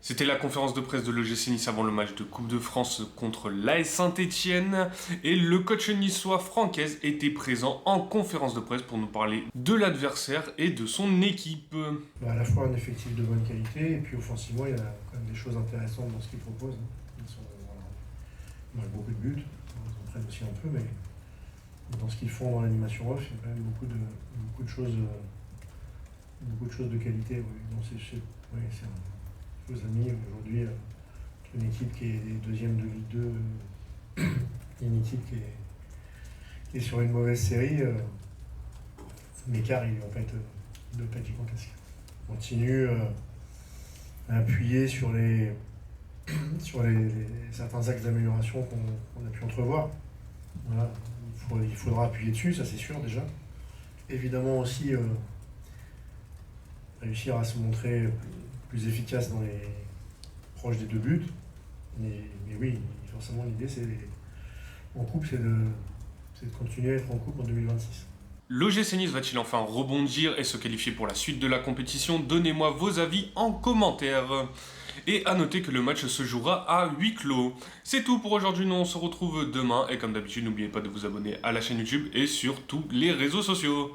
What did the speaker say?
C'était la conférence de presse de l'OGC Nice avant le match de Coupe de France contre l'AS Saint-Etienne et le coach niçois Francaise était présent en conférence de presse pour nous parler de l'adversaire et de son équipe. À la fois un effectif de bonne qualité et puis offensivement il y a quand même des choses intéressantes dans ce qu'ils proposent. Ils marquent beaucoup de buts, ils en prennent aussi un peu, mais dans ce qu'ils font dans l'animation off, il y a quand même beaucoup de choses de qualité. Oui. Donc c'est aux amis aujourd'hui, une équipe qui est deuxième de Ligue 2, une équipe qui est sur une mauvaise série, l'écart il va pas être gigantesque. On continue à appuyer sur certains axes d'amélioration qu'on a pu entrevoir. Voilà. Il faudra appuyer dessus, ça c'est sûr déjà. Évidemment aussi réussir à se montrer plus efficace proche des 2 buts. Mais oui, forcément l'idée en coupe, c'est de continuer à être en coupe en 2026. L'OGC Nice va-t-il enfin rebondir et se qualifier pour la suite de la compétition? Donnez-moi vos avis en commentaire. Et à noter que le match se jouera à huis clos. C'est tout pour aujourd'hui, nous on se retrouve demain. Et comme d'habitude, n'oubliez pas de vous abonner à la chaîne YouTube et sur tous les réseaux sociaux.